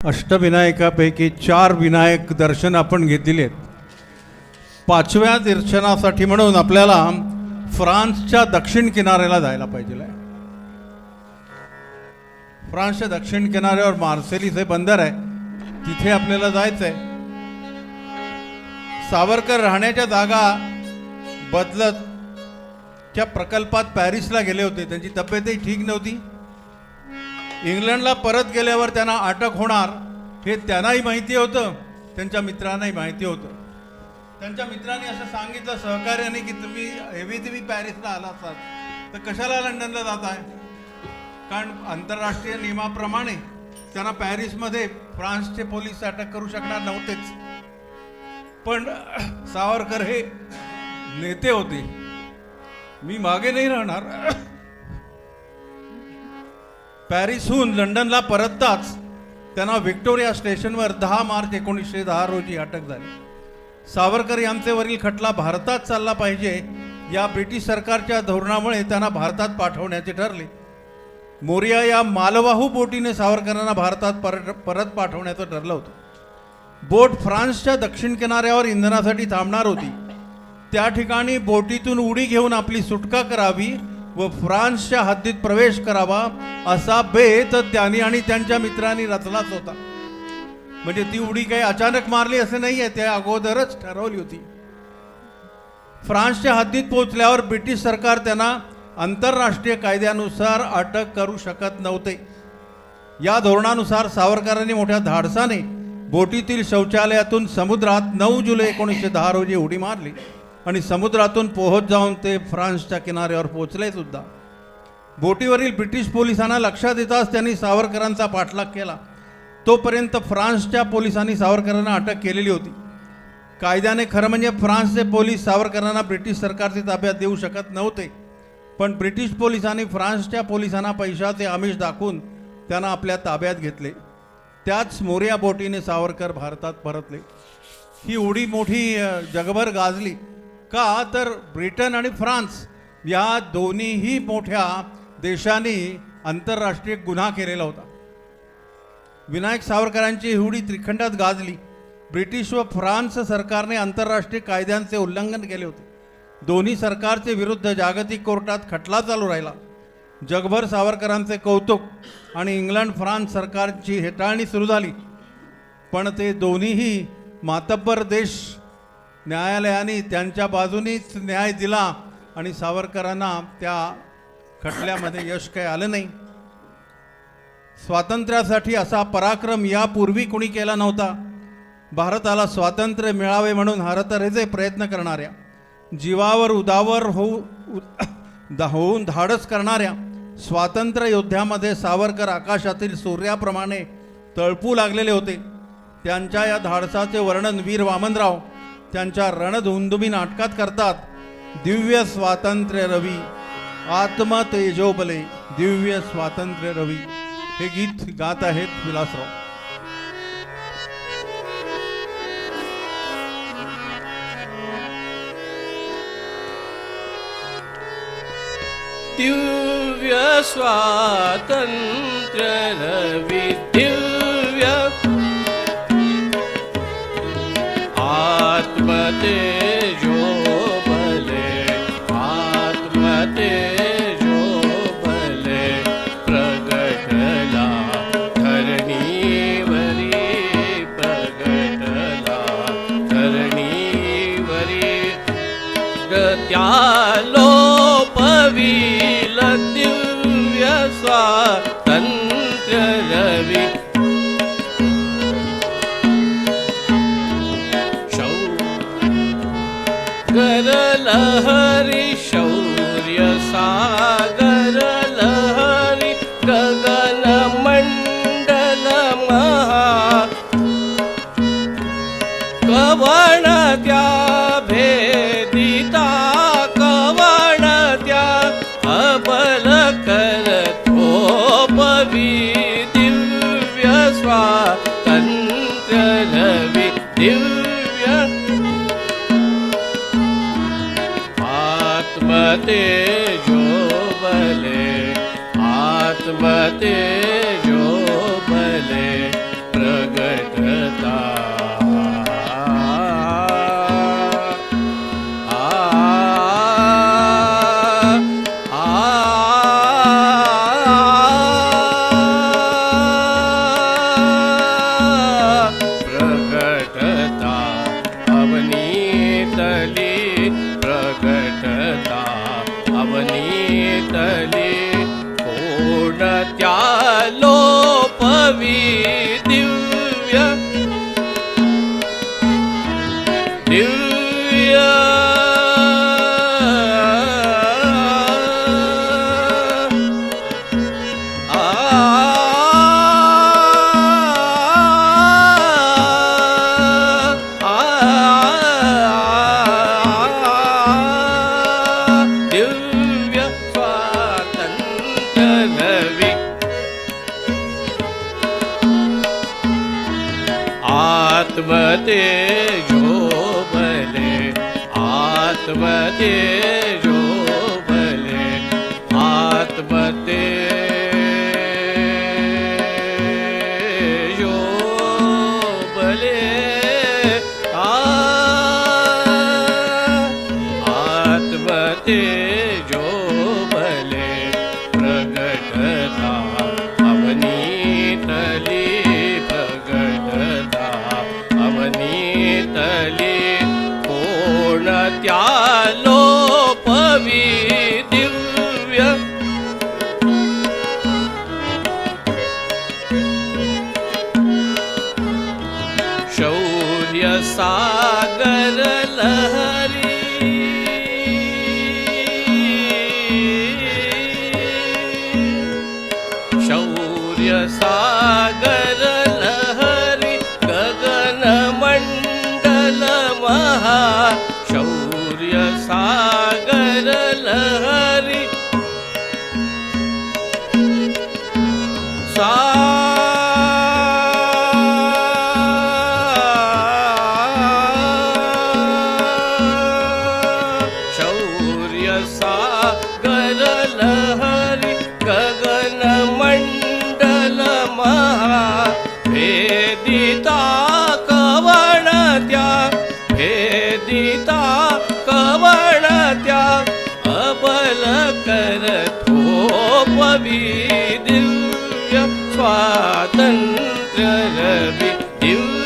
अष्टविनायकापैकी 4 विनायक दर्शन आपण घेतलेले आहेत. 5व्या दर्शनासाठी म्हणून आपल्याला फ्रान्सच्या दक्षिण किनाऱ्याला जायला पाहिजे. फ्रान्सच्या दक्षिण किनाऱ्यावर मार्सेलीस हे बंदर आहे, तिथे आपल्याला जायचं आहे. सावरकर राहण्याच्या जागा बदलत त्या प्रकल्पात पॅरिसला गेले होते. त्यांची तब्येतही ठीक नव्हती. इंग्लंडला परत गेल्यावर त्यांना अटक होणार हे त्यांनाही माहिती होतं, त्यांच्या मित्रांनाही माहिती होतं. त्यांच्या मित्रांनी असं सांगितलं सहकार्याने की तुम्ही पॅरिसला आला असाल तर कशाला लंडनला जाताय, कारण आंतरराष्ट्रीय नियमाप्रमाणे त्यांना पॅरिसमध्ये फ्रान्सचे पोलीस अटक करू शकणार नव्हतेच. पण सावरकर हे नेते होते, मी मागे नाही राहणार. पॅरिसहून लंडनला परतताच त्यांना व्हिक्टोरिया स्टेशनवर 10 मार्च 1910 रोजी अटक झाली. सावरकर यांचेवरील खटला भारतात चालला पाहिजे या ब्रिटिश सरकारच्या धोरणामुळे त्यांना भारतात पाठवण्याचे ठरले. मोरिया या मालवाहू बोटीने सावरकरांना भारतात परत पाठवण्याचं ठरलं होतं. बोट फ्रान्सच्या दक्षिण किनाऱ्यावर इंधनासाठी थांबणार होती. त्या ठिकाणी बोटीतून उडी घेऊन आपली सुटका करावी व फ्रान्सच्या हद्दीत प्रवेश करावा असा बेत त्यांनी आणि त्यांच्या मित्रांनी रचलाच होता. म्हणजे ती उडी काही अचानक मारली असे नाही आहे, त्या अगोदरच ठरवली होती. फ्रान्सच्या हद्दीत पोहोचल्यावर ब्रिटिश सरकार त्यांना आंतरराष्ट्रीय कायद्यानुसार अटक करू शकत नव्हते. या धोरणानुसार सावरकरांनी मोठ्या धाडसाने बोटीतील शौचालयातून समुद्रात 9 जुलै 1910 रोजी उडी मारली आणि समुद्रातून पोहत जाऊन ते फ्रान्सच्या किनाऱ्यावर पोहोचले सुद्धा. बोटीवरील ब्रिटिश पोलिसांना लक्षात येताच त्यांनी सावरकरांचा पाठलाग केला. तोपर्यंत फ्रान्सच्या पोलिसांनी सावरकरांना अटक केलेली होती. कायद्याने खरं म्हणजे फ्रान्सचे पोलीस सावरकरांना ब्रिटिश सरकारच्या ताब्यात देऊ शकत नव्हते, पण ब्रिटिश पोलिसांनी फ्रान्सच्या पोलिसांना पैशाचे आमिष दाखवून त्यांना आपल्या ताब्यात घेतले. त्याच मोरिया बोटीने सावरकर भारतात परतले. ही उडी मोठी जगभर गाजली. का तर ब्रिटन आणि फ्रान्स या दोन्हीही मोठ्या देशांनी आंतरराष्ट्रीय गुन्हा केलेला होता. विनायक सावरकरांची ही उडी त्रिखंडात गाजली. ब्रिटिश व फ्रान्स सरकारने आंतरराष्ट्रीय कायद्यांचे उल्लंघन केले होते. दोन्ही सरकारचे विरुद्ध जागतिक कोर्टात खटला चालू राहिला. जगभर सावरकरांचे कौतुक आणि इंग्लंड फ्रान्स सरकारची हेटाळणी सुरू झाली. पण ते दोन्हीही मातब्बर देश न्यायालयाने त्यांच्या बाजूनीच न्याय दिला आणि सावरकरांना त्या खटल्यामध्ये यश काही आलं नाही. स्वातंत्र्यासाठी असा पराक्रम यापूर्वी कुणी केला नव्हता. भारताला स्वातंत्र्य मिळावे म्हणून हरतऱ्हेचे प्रयत्न करणाऱ्या, जीवावर उदावर होऊन धाडस करणाऱ्या स्वातंत्र्य योद्ध्यामध्ये सावरकर आकाशातील सूर्याप्रमाणे तळपू लागलेले होते. त्यांच्या या धाडसाचे वर्णन वीर वामनराव त्यांच्या रणधुंदुमी नाटकात करतात. दिव्य स्वातंत्र्य रवी आत्म तेजोबले दिव्य स्वातंत्र्य रवी हे गीत गात आहेत विलासराव. दिव्य स्वातंत्र्य रवी दिव्य आत्मतेजोबले आत्मतेजोबले प्रगटला धरणीवरी प्रगटला धरणीवरी त्यालो पविल दिव्य स्वातंत्र्य रवी लहरी शौर्य सागर लहरी गगन मंडल महा कवण त्या भेदिता कवण त्या अबल कर थोपवी दिव्य स्वातंत्र्य रवी दिव्य आत्मतेजोबले आत्मतेजोबले थोपवी दिव्य दिव्य दिव्य स्वातंत्र्य नवी आत्मतेजो बले आत्मतेजो बले आत्मतेजो बले आत्मतेजो बले प्रगटता अवनीतली प्रगटता अवनीतली कोणत्या लोपवी दिव्य शौर्य सागर लहरी शौर्य सागर लहरी गगन मंडल महा शौर्य सागर लहरी शौर्य सागर लहरी गगन मंडल महा भेदिता कवणत्या भेदिता कवणत्या अबल कर थोपवी दिव्य स्वातंत्र्य रवी दिव्य